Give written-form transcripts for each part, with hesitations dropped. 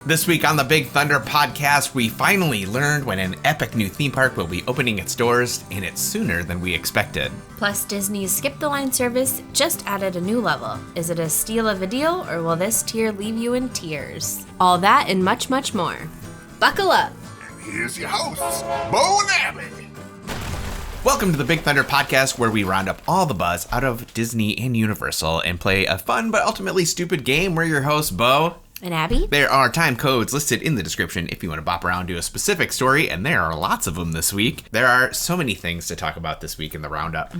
This week on the Big Thunder podcast, we finally learned when an epic new theme park will be opening its doors, and it's sooner than we expected. Plus, Disney's Skip the Line service just added a new level. Is it a steal of a deal, or will this tier leave you in tears? All that and much, much more. Buckle up! And here's your hosts, Bo and Abby. Welcome to the Big Thunder podcast, where we round up all the buzz out of Disney and Universal and play a fun but ultimately stupid game. We're your hosts, Bo and Abby. There are time codes listed in the description if you want to bop around to a specific story, and there are lots of them this week. There are so many things to talk about this week in the roundup.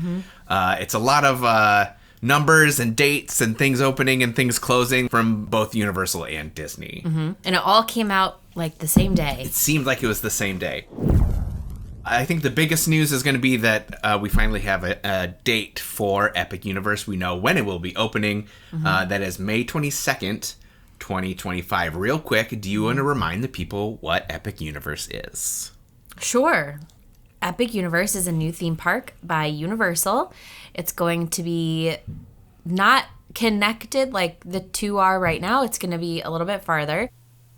It's a lot of numbers and dates and things opening and things closing from both Universal and Disney. And it all came out like the same day. It seemed like it was the same day. I think the biggest news is going to be that we finally have a date for Epic Universe. We know when it will be opening. That is May 22nd. 2025. Real quick, do you want to remind the people what Epic Universe is? Sure. Epic Universe is a new theme park by Universal. It's going to be not connected like the two are right now. It's going to be a little bit farther.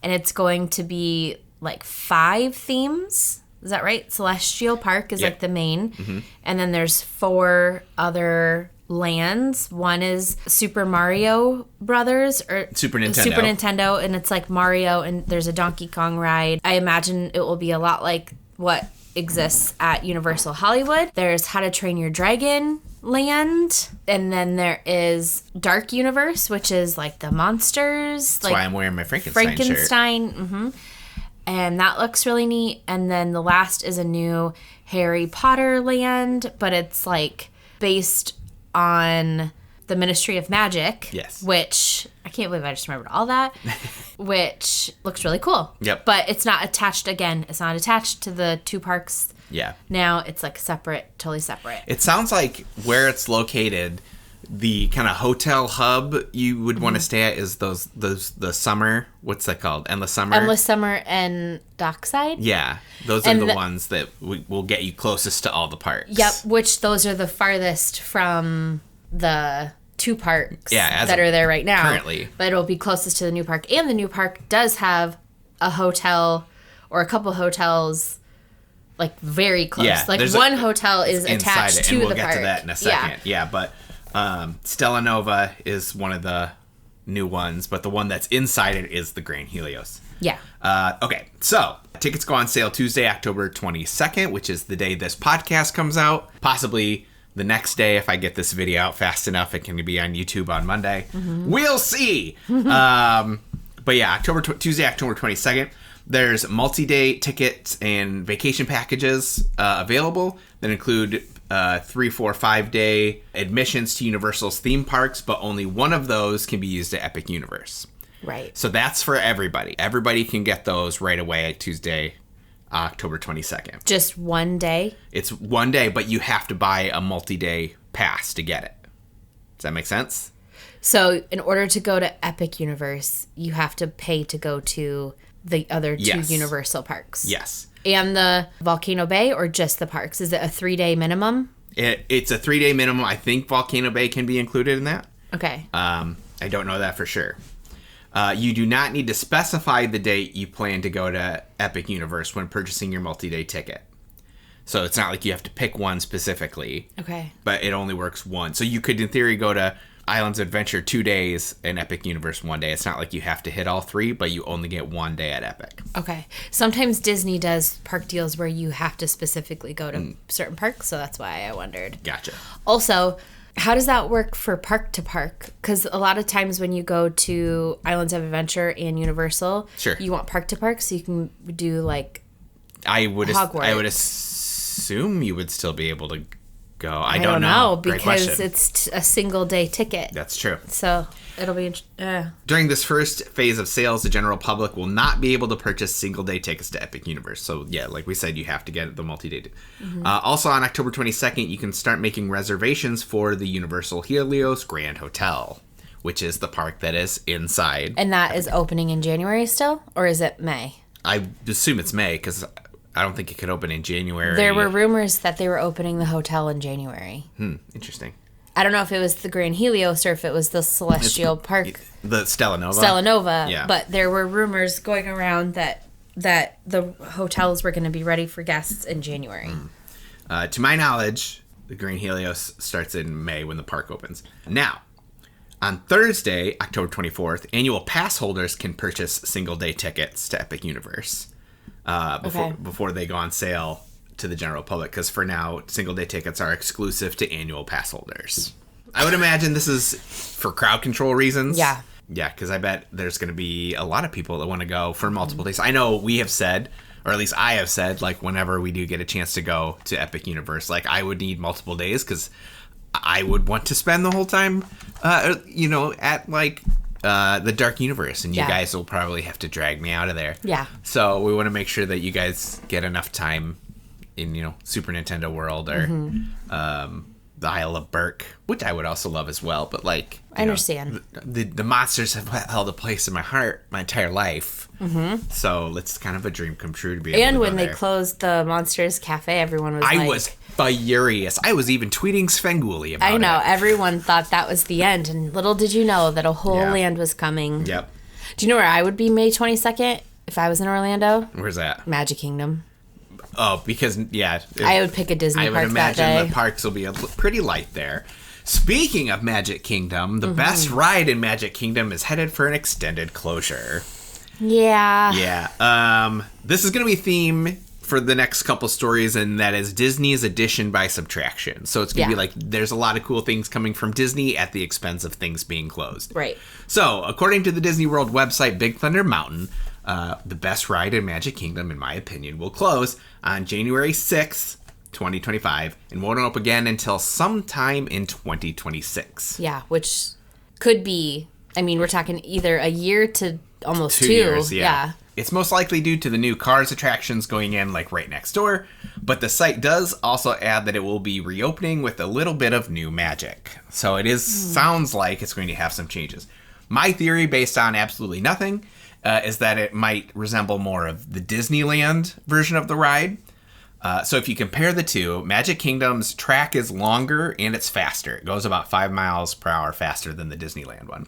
And it's going to be like 5 themes. Is that right? Celestial Park is like the main. And then there's 4 other lands. One is Super Mario Brothers or Super Nintendo, and it's like Mario, and there's a Donkey Kong ride. I imagine it will be a lot like what exists at Universal Hollywood. There's How to Train Your Dragon Land, and then there is Dark Universe, which is like the monsters. That's why I'm wearing my Frankenstein shirt. And that looks really neat. And then the last is a new Harry Potter land, but it's like based on the Ministry of Magic. Yes. Which, I can't believe I just remembered all that, which looks really cool. Yep. But it's not attached, again, it's not attached to the 2 parks. Yeah. Now it's like separate, totally separate. It sounds like where it's located, the kind of hotel hub you would want to stay at is the summer, what's that called? Endless Summer and Dockside? Yeah. Those are the ones that will get you closest to all the parks. Yep, which those are the farthest from the 2 parks that are there right now. Currently. But it'll be closest to the new park. And the new park does have a hotel or a couple hotels like very close. Yeah, like one hotel is attached to the park. And we'll get to that in a second. Yeah, but Stella Nova is one of the new ones, but the one that's inside it is the Grand Helios. Yeah. Okay, so tickets go on sale Tuesday, October 22nd, which is the day this podcast comes out. Possibly the next day if I get this video out fast enough. It can be on YouTube on Monday. We'll see. But yeah, Tuesday, October 22nd. There's multi-day tickets and vacation packages available that include 3, 4, 5-day admissions to Universal's theme parks, but only one of those can be used at Epic Universe. Right. So that's for everybody. Everybody can get those right away at Tuesday, October 22nd. Just one day? It's one day, but you have to buy a multi-day pass to get it. Does that make sense? So in order to go to Epic Universe, you have to pay to go to the other 2 Universal parks? Yes. And the Volcano Bay, or just the parks? Is it a 3-day minimum? It's a 3-day minimum. I think Volcano Bay can be included in that. Okay. I don't know that for sure. You do not need to specify the date you plan to go to Epic Universe when purchasing your multi-day ticket. So it's not like you have to pick one specifically. Okay. But it only works once. So you could, in theory, go to Islands of Adventure 2 days and Epic Universe 1 day. It's not like you have to hit all 3, but you only get 1 day at Epic. Okay. Sometimes Disney does park deals where you have to specifically go to certain parks, so that's why I wondered. Gotcha. Also, how does that work for park to park? Because a lot of times when you go to Islands of Adventure and Universal, you want park to park, so you can do like Hogwarts. I would assume you would still be able to go. I don't know because question. It's a single day ticket. That's true. So it'll be During this first phase of sales, the general public will not be able to purchase single day tickets to Epic Universe. So yeah, like we said, you have to get the multi-day. Also on October 22nd, you can start making reservations for the Universal Helios Grand Hotel, which is the park that is inside. And that is opening in January still, or is it May? I assume it's May because I don't think it could open in January. There were rumors that they were opening the hotel in January. Interesting. I don't know if it was the Grand Helios or if it was the Celestial Park. The Stella Nova. Stella Nova. Yeah. But there were rumors going around that the hotels were going to be ready for guests in January. To my knowledge, the Grand Helios starts in May when the park opens. Now, on Thursday, October 24th, annual pass holders can purchase single-day tickets to Epic Universe before they go on sale to the general public, because for now, single-day tickets are exclusive to annual pass holders. I would imagine this is for crowd control reasons. Yeah. Yeah, because I bet there's going to be a lot of people that want to go for multiple days. I know we have said, or at least I have said, like, whenever we do get a chance to go to Epic Universe, like, I would need multiple days because I would want to spend the whole time, at, like, the Dark Universe, and you guys will probably have to drag me out of there. Yeah. So we want to make sure that you guys get enough time in, Super Nintendo World or the Isle of Berk, which I would also love as well. But, like, I understand. The monsters have held a place in my heart my entire life. Mm-hmm. So it's kind of a dream come true to be able to go when they there. closed the Monsters Cafe, everyone was I was furious. I was even tweeting Svengoolie about it. I know. Everyone thought that was the end, and little did you know that a whole land was coming. Yep. Do you know where I would be May 22nd if I was in Orlando? Where's that? Magic Kingdom. Oh, because, I would pick a Disney park that day. I would imagine the parks will be pretty light there. Speaking of Magic Kingdom, the best ride in Magic Kingdom is headed for an extended closure. Yeah. Yeah. This is going to be theme for the next couple stories, and that is Disney's addition by subtraction. So it's going to be like, there's a lot of cool things coming from Disney at the expense of things being closed. Right. So, according to the Disney World website, Big Thunder Mountain, the best ride in Magic Kingdom, in my opinion, will close on January 6th, 2025, and won't open again until sometime in 2026. Yeah, which could be, we're talking either a year to almost 2 years. Yeah. It's most likely due to the new Cars attractions going in, like, right next door, but the site does also add that it will be reopening with a little bit of new magic. So it sounds like it's going to have some changes. My theory, based on absolutely nothing, is that it might resemble more of the Disneyland version of the ride. So if you compare the two, Magic Kingdom's track is longer and it's faster. It goes about 5 miles per hour faster than the Disneyland one.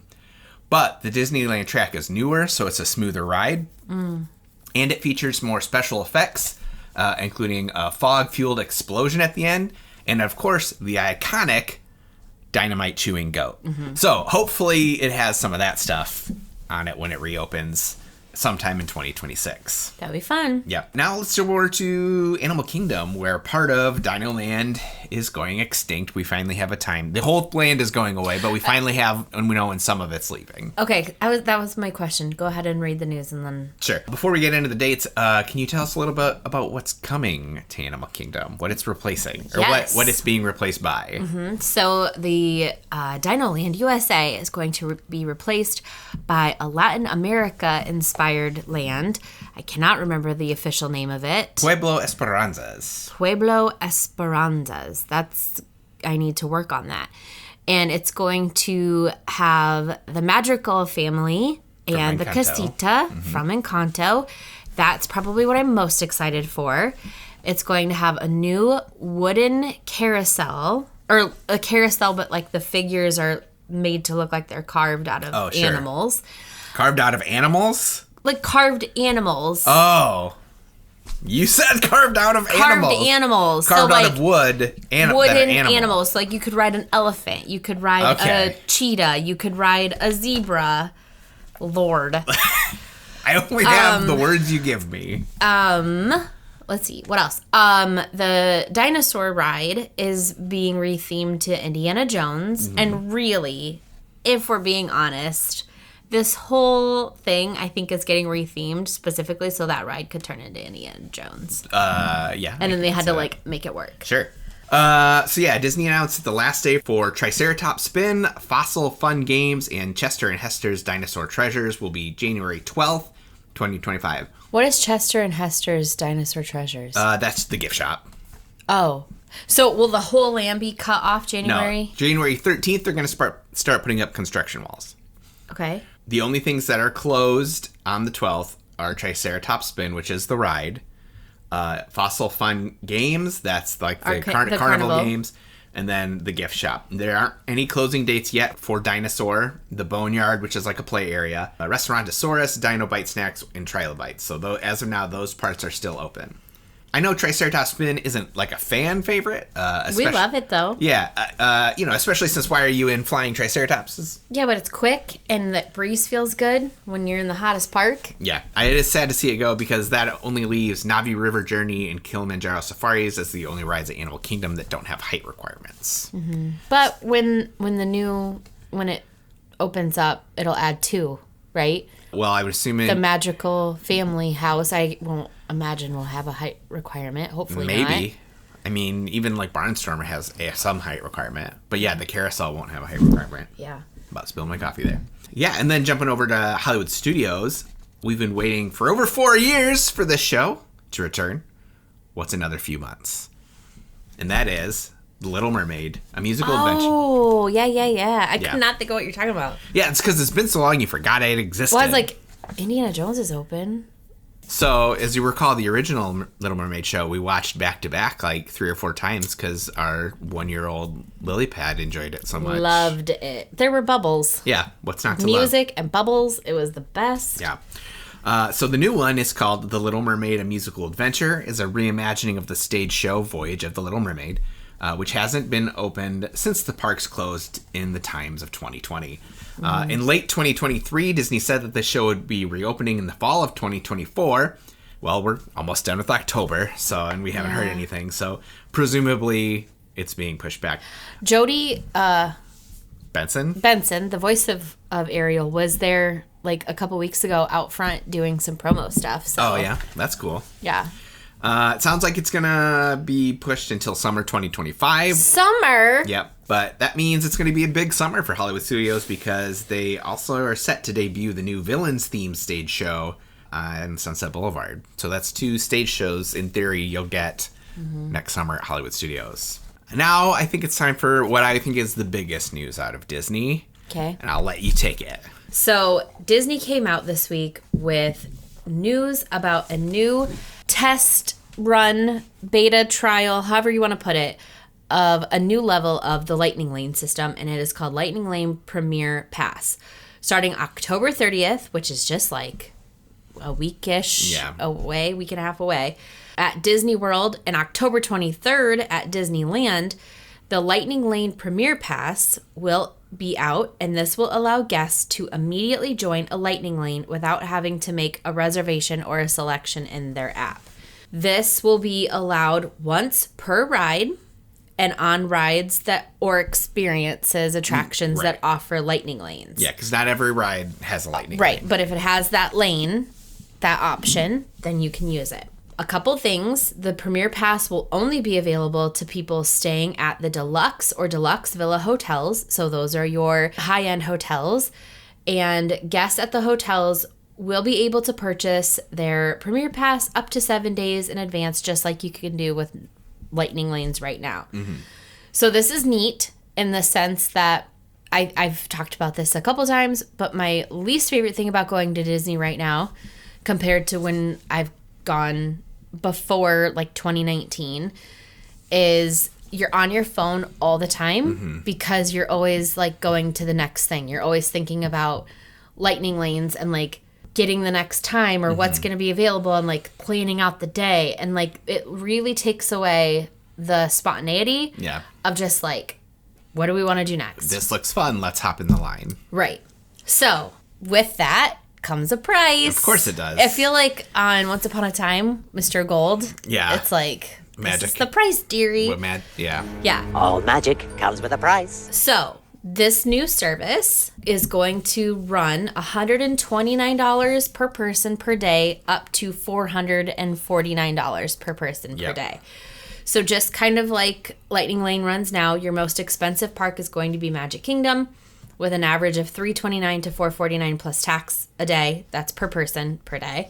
But the Disneyland track is newer, so it's a smoother ride. And it features more special effects, including a fog-fueled explosion at the end. And, of course, the iconic dynamite chewing goat. So hopefully it has some of that stuff on it when it reopens sometime in 2026. That'd be fun. Yep. Now let's jump over to Animal Kingdom, where part of DinoLand is going extinct. We finally have a time. The whole land is going away, but we finally have, and we know when some of it's leaving. Okay, that was my question. Go ahead and read the news and then... Sure. Before we get into the dates, can you tell us a little bit about what's coming to Animal Kingdom? What it's replacing? Or what it's being replaced by? So the DinoLand USA is going to be replaced by a Latin America-inspired land. I cannot remember the official name of it. Pueblo Esperanzas. I need to work on that. And it's going to have the Madrigal family and the Casita from Encanto. That's probably what I'm most excited for. It's going to have a new wooden carousel, or a carousel, but like the figures are made to look like they're carved out of animals. Carved out of animals? Like carved animals. Oh. You said carved out of animals. Carved animals. Carved so out like of wood. Wooden animals. So like you could ride an elephant. You could ride a cheetah. You could ride a zebra. Lord. I only have the words you give me. Let's see. What else? The dinosaur ride is being rethemed to Indiana Jones. And really, if we're being honest... This whole thing, I think, is getting rethemed specifically so that ride could turn into Indiana Jones. Yeah. And then they had to, make it work. Sure. Disney announced the last day for Triceratops Spin, Fossil Fun Games, and Chester and Hester's Dinosaur Treasures will be January 12th, 2025. What is Chester and Hester's Dinosaur Treasures? That's the gift shop. Oh. So will the whole land be cut off January? No. January 13th, they're going to start putting up construction walls. Okay. The only things that are closed on the 12th are Triceratops Spin, which is the ride, Fossil Fun Games, that's like the carnival games, and then the gift shop. There aren't any closing dates yet for Dinosaur, the Boneyard, which is like a play area, Restaurantosaurus, Dino Bite Snacks, and Trilobites. So as of now, those parts are still open. I know Triceratops Spin isn't like a fan favorite. We love it though. Yeah, especially since Why Are You In Flying Triceratops? Yeah, but it's quick and the breeze feels good when you're in the hottest park. Yeah, it is sad to see it go because that only leaves Navi River Journey and Kilimanjaro Safaris as the only rides at Animal Kingdom that don't have height requirements. Mm-hmm. But when it opens up, it'll add 2, right? Well, I would assume the Magical Family House, I won't imagine will have a height requirement. Hopefully maybe. not. I mean, even like Barnstormer has some height requirement. But yeah, the carousel won't have a height requirement. Yeah. About spilling my coffee there. Yeah, and then jumping over to Hollywood Studios, we've been waiting for over 4 years for this show to return. What's another few months? And that is The Little Mermaid, a musical adventure. Oh, yeah. I could not think of what you're talking about. Yeah, it's because it's been so long you forgot it existed. Well, I was like, Indiana Jones is open. So, as you recall, the original Little Mermaid show, we watched back-to-back like 3 or 4 times because our 1-year-old lily pad enjoyed it so much. Loved it. There were bubbles. Yeah, what's not to Music and bubbles. It was the best. Yeah. So the new one is called The Little Mermaid, a Musical Adventure. It's a reimagining of the stage show Voyage of the Little Mermaid, which hasn't been opened since the parks closed in the times of 2020. In late 2023, Disney said that the show would be reopening in the fall of 2024. Well, we're almost done with October, and we haven't heard anything. So presumably it's being pushed back. Jodie Benson, the voice of Ariel, was there like a couple weeks ago out front doing some promo stuff. So. Oh, yeah. That's cool. Yeah. It sounds like it's going to be pushed until summer 2025. Summer? Yep. But that means it's going to be a big summer for Hollywood Studios because they also are set to debut the new Villains themed stage show on Sunset Boulevard. So that's 2 stage shows, in theory, you'll get next summer at Hollywood Studios. Now I think it's time for what I think is the biggest news out of Disney. Okay. And I'll let you take it. So Disney came out this week with news about a new test run, beta trial, however you want to put it, of a new level of the Lightning Lane system, and it is called Lightning Lane Premier Pass. Starting October 30th, which is just like a week-ish away, week and a half away, at Disney World, and October 23rd at Disneyland, the Lightning Lane Premier Pass will be out, and this will allow guests to immediately join a Lightning Lane without having to make a reservation or a selection in their app. This will be allowed once per ride, and on rides that or experiences, attractions that offer lightning lanes. Yeah, because not every ride has a lightning lane. Right, but if it has that lane, that option, then you can use it. A couple things. The Premier Pass will only be available to people staying at the Deluxe or Deluxe Villa hotels. So those are your high-end hotels. And guests at the hotels will be able to purchase their Premier Pass up to 7 days in advance, just like you can do with lightning lanes right now. So this is neat in the sense that I've talked about this a couple times, but my least favorite thing about going to Disney right now compared to when I've gone before like 2019 is you're on your phone all the time because you're always like going to the next thing. You're always thinking about lightning lanes and like getting the next time or what's going to be available and like planning out the day. And like it really takes away the spontaneity of just like, what do we want to do next? This looks fun. Let's hop in the line. Right. So with that comes a price. Of course it does. I feel like on Once Upon a Time, Mr. Gold. Yeah. It's like, magic. This is the price, dearie. What Yeah. Yeah. All magic comes with a price. So this new service is going to run $129 per person per day up to $449 per person per day. So just kind of like Lightning Lane runs now, your most expensive park is going to be Magic Kingdom with an average of $329 to $449 plus tax a day. That's per person per day.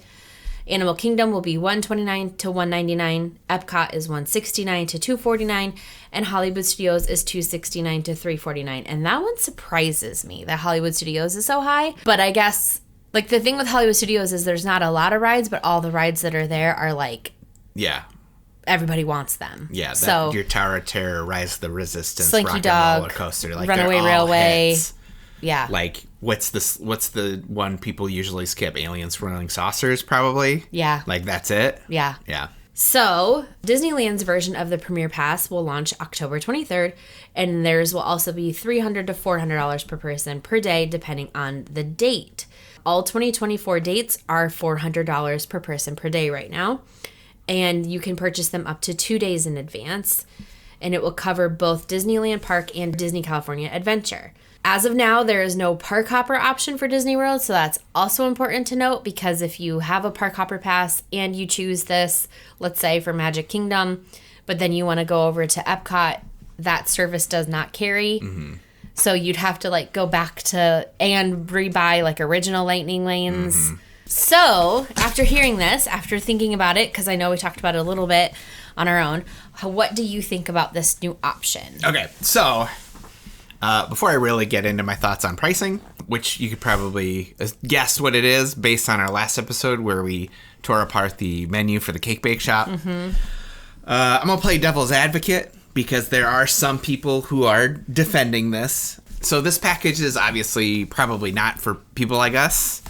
Animal Kingdom will be $129 to $199. EPCOT is $169 to $249, and Hollywood Studios is $269 to $349. And that one surprises me that Hollywood Studios is so high. But I guess like the thing with Hollywood Studios is there's not a lot of rides, but all the rides that are there are like everybody wants them. Yeah, so your Tower of Terror, Rise of the Resistance, Slinky Rock Dog, and Roller Coaster, like Runaway they're all Railway. hits. Yeah. Like, what's the one people usually skip? Aliens, Swirling Saucers, probably? Yeah. Like, that's it? Yeah. Yeah. So, Disneyland's version of the Premier Pass will launch October 23rd, and theirs will also be $300 to $400 per person per day, depending on the date. All 2024 dates are $400 per person per day right now, and you can purchase them up to 2 days in advance, and it will cover both Disneyland Park and Disney California Adventure. As of now, there is no park hopper option for Disney World, so that's also important to note, because if you have a park hopper pass and you choose this, let's say for Magic Kingdom, but then you want to go over to EPCOT, that service does not carry. Mm-hmm. So you'd have to like go back to and rebuy like original Lightning Lanes. Mm-hmm. So after hearing this, after thinking about it, because I know we talked about it a little bit on our own, what do you think about this new option? Okay, so before I really get into my thoughts on pricing, which you could probably guess what it is based on our last episode where we tore apart the menu for the Cake Bake Shop, I'm going to play devil's advocate because there are some people who are defending this. So this package is obviously probably not for people like us.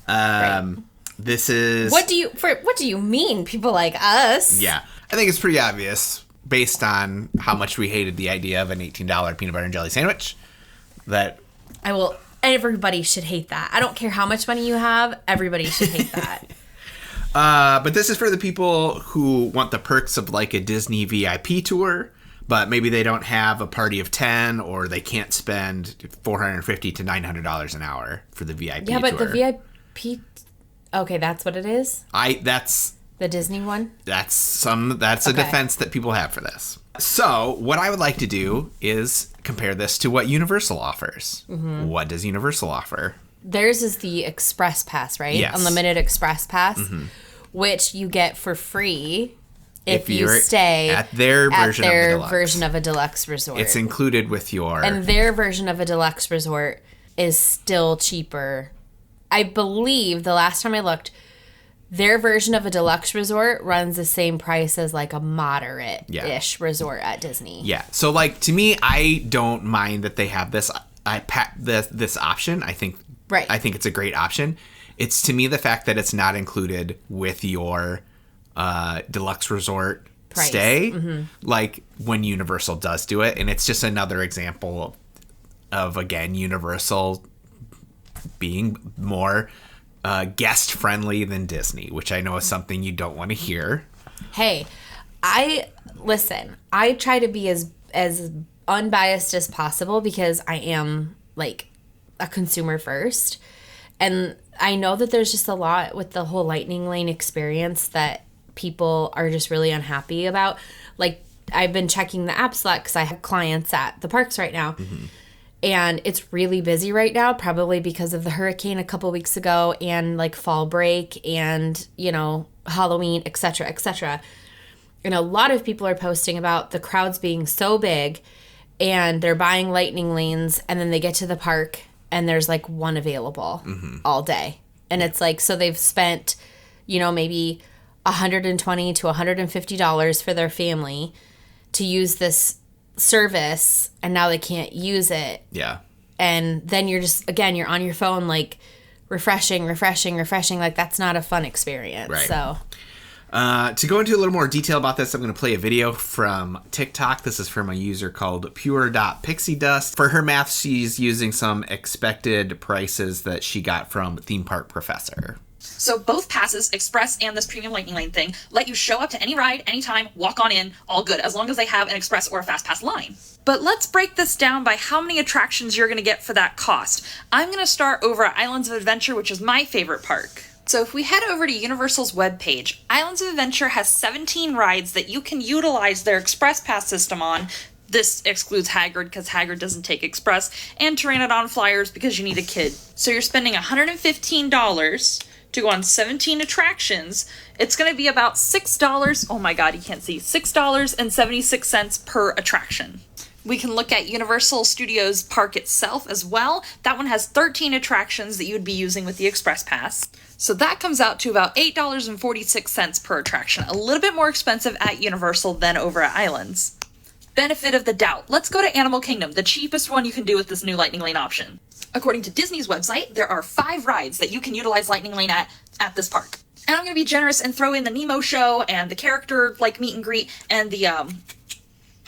Right. This is... What do you mean, people like us? Yeah, I think it's pretty obvious based on how much we hated the idea of an $18 peanut butter and jelly sandwich. That Everybody should hate that. I don't care how much money you have. Everybody should hate that. But this is for the people who want the perks of like a Disney VIP tour, but maybe they don't have a party of 10 or they can't spend $450 to $900 an hour for the VIP tour. Yeah, but the VIP... Okay, that's what it is? That's... The Disney one? That's a defense that people have for this. So, what I would like to do is compare this to what Universal offers. Mm-hmm. What does Universal offer? Theirs is the Express Pass, right? Yes. Unlimited Express Pass, which you get for free if you you're stay at their version of a deluxe resort. It's included with your... And their version of a deluxe resort is still cheaper. I believe the last time I looked, their version of a deluxe resort runs the same price as like a moderate-ish resort at Disney. Yeah. So like to me, I don't mind that they have this this option. I think it's a great option. It's to me the fact that it's not included with your deluxe resort price. Stay, like when Universal does do it, and it's just another example of again Universal being more guest friendly than Disney, which I know is something you don't want to hear. Hey, I try to be as unbiased as possible because I am like a consumer first, and I know that there's just a lot with the whole Lightning Lane experience that people are just really unhappy about. Like, I've been checking the apps a lot because I have clients at the parks right now. And it's really busy right now, probably because of the hurricane a couple weeks ago and like fall break and, you know, Halloween, et cetera, et cetera. And a lot of people are posting about the crowds being so big and they're buying Lightning Lanes and then they get to the park and there's like one available all day. And it's like, so they've spent, you know, maybe $120 to $150 for their family to use this service, and now they can't use it. Yeah. And then you're just, again, you're on your phone like refreshing. Like, that's not a fun experience. Right. So to go into a little more detail about this, I'm going to play a video from TikTok. This is from a user called pure.pixiedust. For her math, she's using some expected prices that she got from Theme Park Professor. So both passes, Express and this Premium Lightning Lane thing, let you show up to any ride, anytime, walk on in, all good, as long as they have an Express or a Fast Pass line. But let's break this down by how many attractions you're going to get for that cost. I'm going to start over at Islands of Adventure, which is my favorite park. So if we head over to Universal's webpage, Islands of Adventure has 17 rides that you can utilize their Express Pass system on. This excludes Haggard because Haggard doesn't take Express, and Pteranodon Flyers because you need a kid. So you're spending $115 to go on 17 attractions. It's going to be about $6. Oh my God, you can't see. $6.76 per attraction. We can look at Universal Studios Park itself as well. That one has 13 attractions that you would be using with the Express Pass. So that comes out to about $8.46 per attraction, a little bit more expensive at Universal than over at Islands. Benefit of the doubt. Let's go to Animal Kingdom, the cheapest one you can do with this new Lightning Lane option. According to Disney's website, there are 5 rides that you can utilize Lightning Lane at this park. And I'm going to be generous and throw in the Nemo show and the character, like, meet and greet, and the,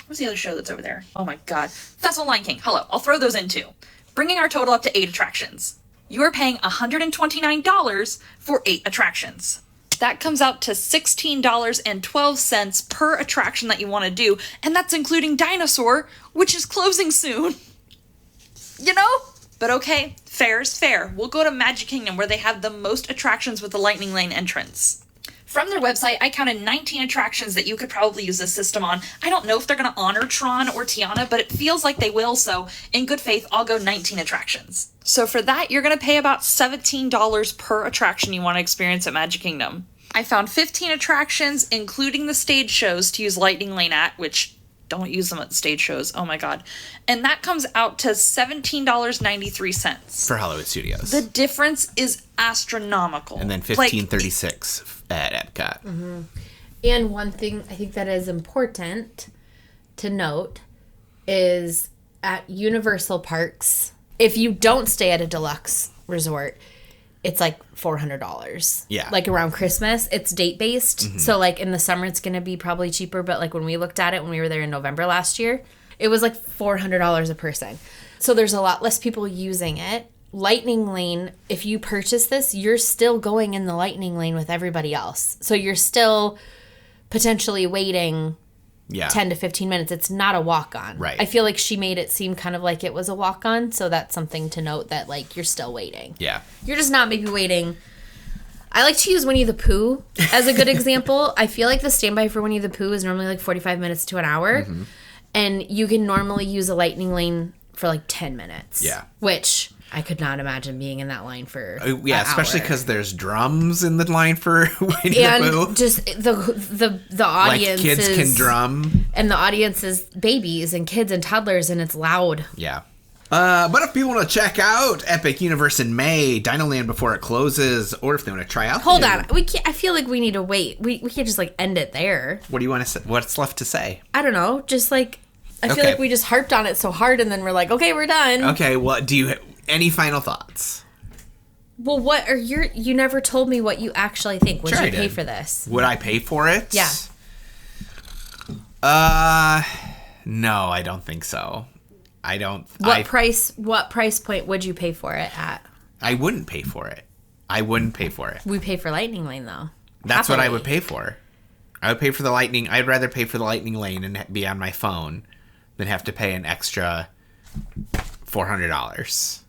what's the other show that's over there? Oh my god. Festival Lion King. Hello. I'll throw those in too. Bringing our total up to 8 attractions. You are paying $129 for 8 attractions. That comes out to $16.12 per attraction that you want to do, and that's including Dinosaur, which is closing soon. You know? But okay, fair is fair. We'll go to Magic Kingdom, where they have the most attractions with the Lightning Lane entrance. From their website, I counted 19 attractions that you could probably use this system on. I don't know if they're going to honor Tron or Tiana, but it feels like they will, so in good faith, I'll go 19 attractions. So for that, you're going to pay about $17 per attraction you want to experience at Magic Kingdom. I found 15 attractions, including the stage shows, to use Lightning Lane at, which don't use them at stage shows. Oh my god. And that comes out to $17.93. For Hollywood Studios. The difference is astronomical. And then $15.36 at Epcot. Mm-hmm. And one thing I think that is important to note is at Universal parks, if you don't stay at a deluxe resort, it's like $400. Yeah. Like around Christmas, it's date based. Mm-hmm. So like in the summer, it's going to be probably cheaper. But like when we looked at it, when we were there in November last year, it was like $400 a person. So there's a lot less people using it. Lightning Lane, if you purchase this, you're still going in the Lightning Lane with everybody else. So you're still potentially waiting 10 to 15 minutes. It's not a walk-on. Right. I feel like she made it seem kind of like it was a walk-on, so that's something to note, that like you're still waiting. Yeah. You're just not maybe waiting. I like to use Winnie the Pooh as a good example. I feel like the standby for Winnie the Pooh is normally like 45 minutes to an hour, and you can normally use a Lightning Lane for like 10 minutes. Yeah. Which I could not imagine being in that line for an especially hour. because there's drums in the line for Winnie And the Pooh. just the audience Like kids can drum. and the audience is babies and kids and toddlers, and it's loud. Yeah. But if people want to check out Epic Universe in May, DinoLand before it closes, or if they want to try out... Hold on. We can't, I feel like we need to wait. We can't just like end it there. What do you want to say? What's left to say? I don't know. Just like, I feel Okay. like we just harped on it so hard, and then we're like, okay, we're done. Okay, well, do you... Any final thoughts? Well, what are you never told me what you actually think. Would Sure you I pay did. for this? Would I pay for it? Yeah. No, I don't think so. I don't... What price point would you pay for it at? I wouldn't pay for it. I wouldn't pay for it. We pay for Lightning Lane, though. That's what I Happily. would pay for. I would pay for the Lightning... I'd rather pay for the Lightning Lane and be on my phone than have to pay an extra $400.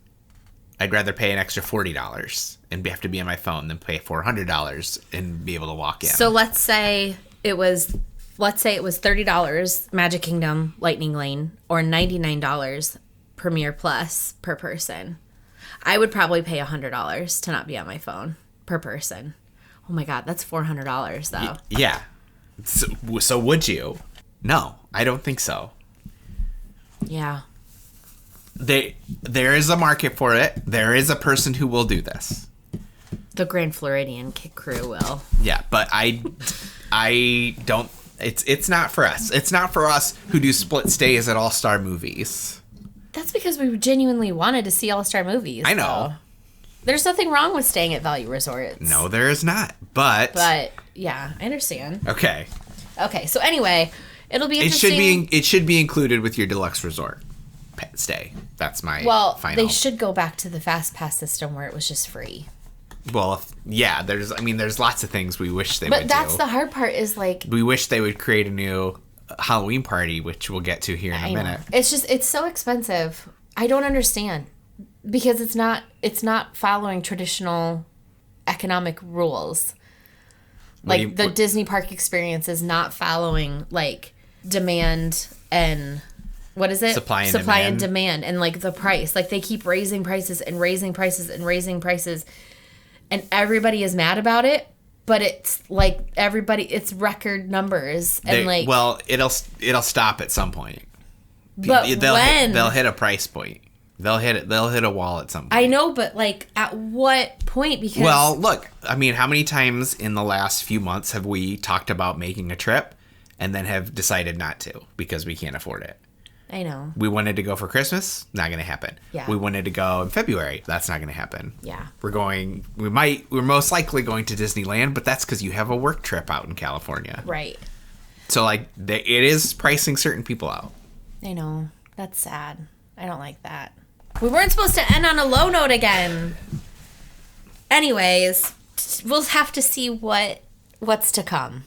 I'd rather pay an extra $40 and have to be on my phone than pay $400 and be able to walk in. So let's say it was $30 Magic Kingdom Lightning Lane or $99 Premier Plus per person. I would probably pay $100 to not be on my phone per person. Oh my god, that's $400 though. Yeah. So would you? No, I don't think so. Yeah. There is a market for it. There is a person who will do this. The Grand Floridian crew will. Yeah, but I don't. It's not for us. It's not for us who do split stays at All-Star movies. That's because we genuinely wanted to see All-Star movies. I know. though. There's nothing wrong with staying at value resorts. No, there is not. But yeah, I understand. okay, So anyway, it'll be it interesting. should be included with your deluxe resort stay. That's my final. They should go back to the Fast Pass system where it was just free. Well, yeah. There's lots of things we wish they would do. But that's the hard part is like We wish they would create a new Halloween party, which we'll get to here in a minute. It's so expensive. I don't understand because it's not following traditional economic rules. Like the Disney park experience is not following like demand and what is it? Supply and demand and like the price. Like they keep raising prices and raising prices and raising prices and everybody is mad about it, but it's like it's record numbers and it'll stop at some point. But they'll when? they'll hit a price point. They'll hit it. They'll hit a wall at some point. I know, but like at what point? Because Well, look, I mean, how many times in the last few months have we talked about making a trip and then have decided not to because we can't afford it? I know. We wanted to go for Christmas, not going to happen. Yeah. We wanted to go in February, that's not going to happen. Yeah. We're most likely going to Disneyland, but that's because you have a work trip out in California. Right. So, like, it is pricing certain people out. I know. That's sad. I don't like that. We weren't supposed to end on a low note again. Anyways, we'll have to see what's to come.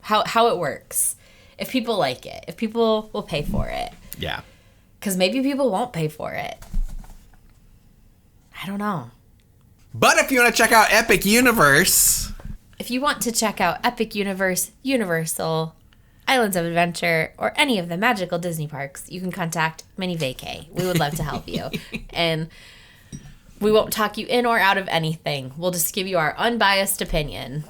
How it works. If people like it. If people will pay for it. Yeah. Because maybe people won't pay for it. I don't know. But if you want to check out Epic Universe... If you want to check out Epic Universe, Universal, Islands of Adventure, or any of the magical Disney parks, you can contact Minnie Vacay. We would love to help you. And we won't talk you in or out of anything. We'll just give you our unbiased opinion.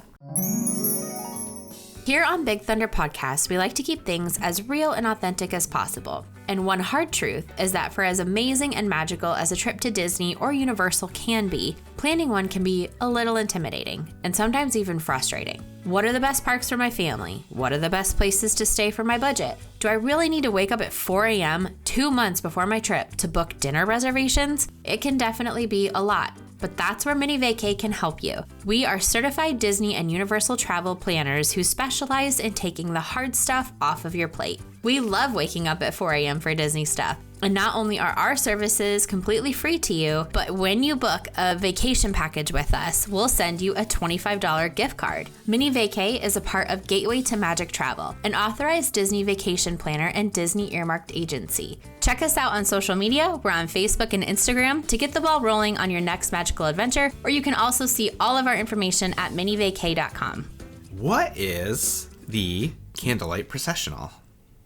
Here on Big Thunder Podcast, we like to keep things as real and authentic as possible. And one hard truth is that for as amazing and magical as a trip to Disney or Universal can be, planning one can be a little intimidating and sometimes even frustrating. What are the best parks for my family? What are the best places to stay for my budget? Do I really need to wake up at 4 a.m. 2 months before my trip to book dinner reservations? It can definitely be a lot. But that's where Minnie Vacay can help you. We are certified Disney and Universal travel planners who specialize in taking the hard stuff off of your plate. We love waking up at 4 a.m. for Disney stuff. And not only are our services completely free to you, but when you book a vacation package with us, we'll send you a $25 gift card. Minnie Vacay is a part of Gateway to Magic Travel, an authorized Disney vacation planner and Disney earmarked agency. Check us out on social media. We're on Facebook and Instagram to get the ball rolling on your next magical adventure, or you can also see all of our information at minnievacay.com. What is the Candlelight Processional?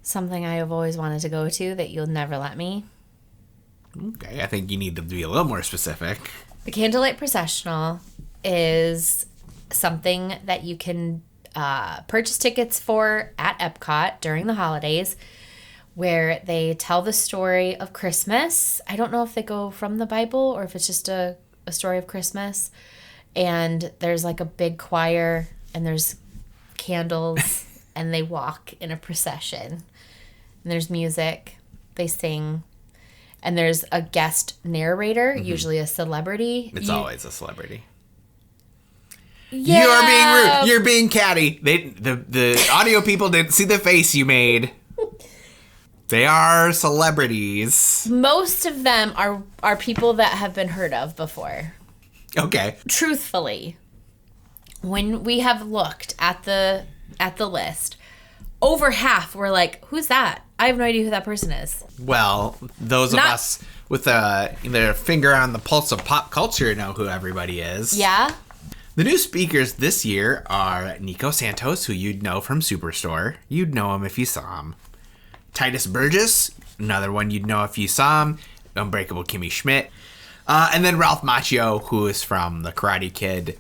Something I have always wanted to go to that you'll never let me. Okay, I think you need to be a little more specific. The Candlelight Processional is something that you can purchase tickets for at EPCOT during the holidays, where they tell the story of Christmas. I don't know if they go from the Bible or if it's just a story of Christmas. And there's like a big choir and there's candles and they walk in a procession. And there's music, they sing, and there's a guest narrator, usually a celebrity. It's always a celebrity. Yeah. You are being rude. You're being catty. The audio people didn't see the face you made. They are celebrities. Most of them are people that have been heard of before. Okay. Truthfully, when we have looked at the list, over half were like, who's that? I have no idea who that person is. Well, those of us with their finger on the pulse of pop culture know who everybody is. Yeah? The new speakers this year are Nico Santos, who you'd know from Superstore. You'd know him if you saw him. Titus Burgess, another one you'd know if you saw him. Unbreakable Kimmy Schmidt. And then Ralph Macchio, who is from The Karate Kid.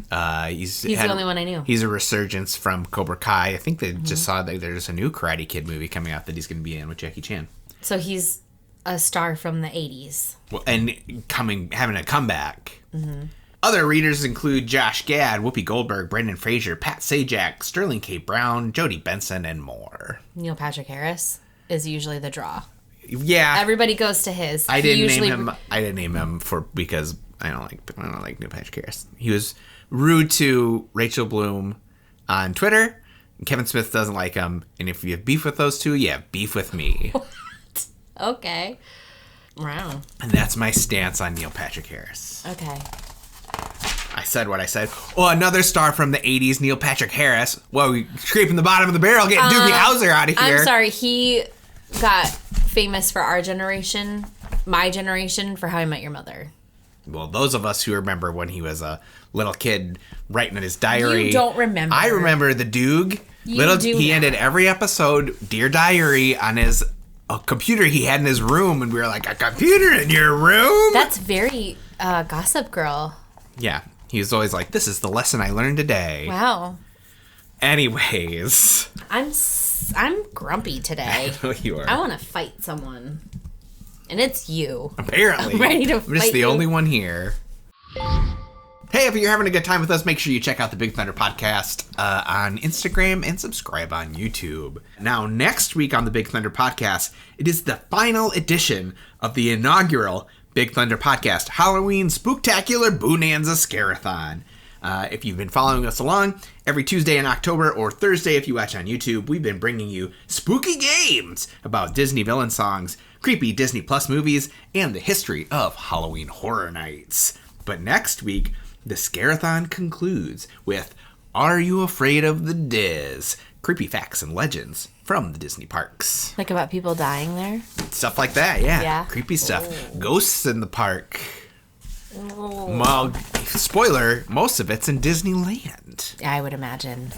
He's the only one I knew. He's a resurgence from Cobra Kai. I think they just saw that there's a new Karate Kid movie coming out that he's going to be in with Jackie Chan. So he's a star from the 80s. Well, and having a comeback. Mm-hmm. Other readers include Josh Gad, Whoopi Goldberg, Brendan Fraser, Pat Sajak, Sterling K. Brown, Jodie Benson, and more. Neil Patrick Harris is usually the draw. Yeah, everybody goes to his. I didn't name him because I don't like Neil Patrick Harris. He was rude to Rachel Bloom on Twitter. And Kevin Smith doesn't like him, and if you have beef with those two, you have beef with me. What? Okay. Wow. And that's my stance on Neil Patrick Harris. Okay. I said what I said. Oh, another star from the 80s, Neil Patrick Harris. Whoa, we scraping the bottom of the barrel, getting Doogie Howser out of here. I'm sorry, he got famous for our generation, my generation, for How I Met Your Mother. Well, those of us who remember when he was a little kid writing in his diary. You don't remember. I remember the Doog. He ended every episode, Dear Diary, on his computer he had in his room, and we were like, a computer in your room? That's very Gossip Girl. Yeah. He was always like, this is the lesson I learned today. Wow. Anyways. I'm grumpy today. I know you are. I want to fight someone. And it's you. Apparently. I'm ready to I'm just fight the you. only one here. Hey, if you're having a good time with us, make sure you check out the Big Thunder Podcast on Instagram and subscribe on YouTube. Now, next week on the Big Thunder Podcast, it is the final edition of the inaugural Big Thunder Podcast Halloween Spooktacular Bonanza Scarathon. If you've been following us along, every Tuesday in October or Thursday if you watch on YouTube, we've been bringing you spooky games about Disney villain songs, creepy Disney Plus movies, and the history of Halloween Horror Nights. But next week, the Scarathon concludes with Are You Afraid of the Diz? Creepy facts and legends from the Disney parks. Like about people dying there? Stuff like that, yeah. Yeah. Creepy stuff. Ghosts in the park. Well, spoiler, most of it's in Disneyland. I would imagine.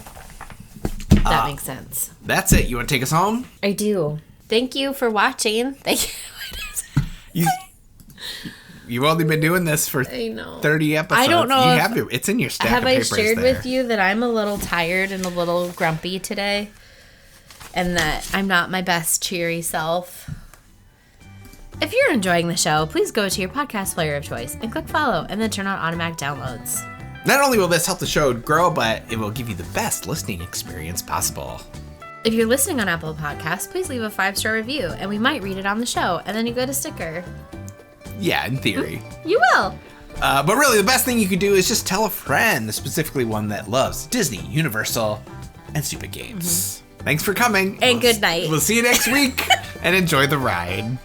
That makes sense. That's it. You want to take us home? I do. Thank you for watching. Thank you. You've only been doing this for I know. 30 episodes. I don't know It's in your stack Have of I papers shared there. with you that I'm a little tired and a little grumpy today? And that I'm not my best cheery self? If you're enjoying the show, please go to your podcast player of choice and click follow and then turn on automatic downloads. Not only will this help the show grow, but it will give you the best listening experience possible. If you're listening on Apple Podcasts, please leave a 5-star review and we might read it on the show, and then you get a sticker. Yeah, in theory. You will. But really, the best thing you could do is just tell a friend, specifically one that loves Disney, Universal, and stupid games. Thanks for coming. And good night. We'll see you next week, and enjoy the ride.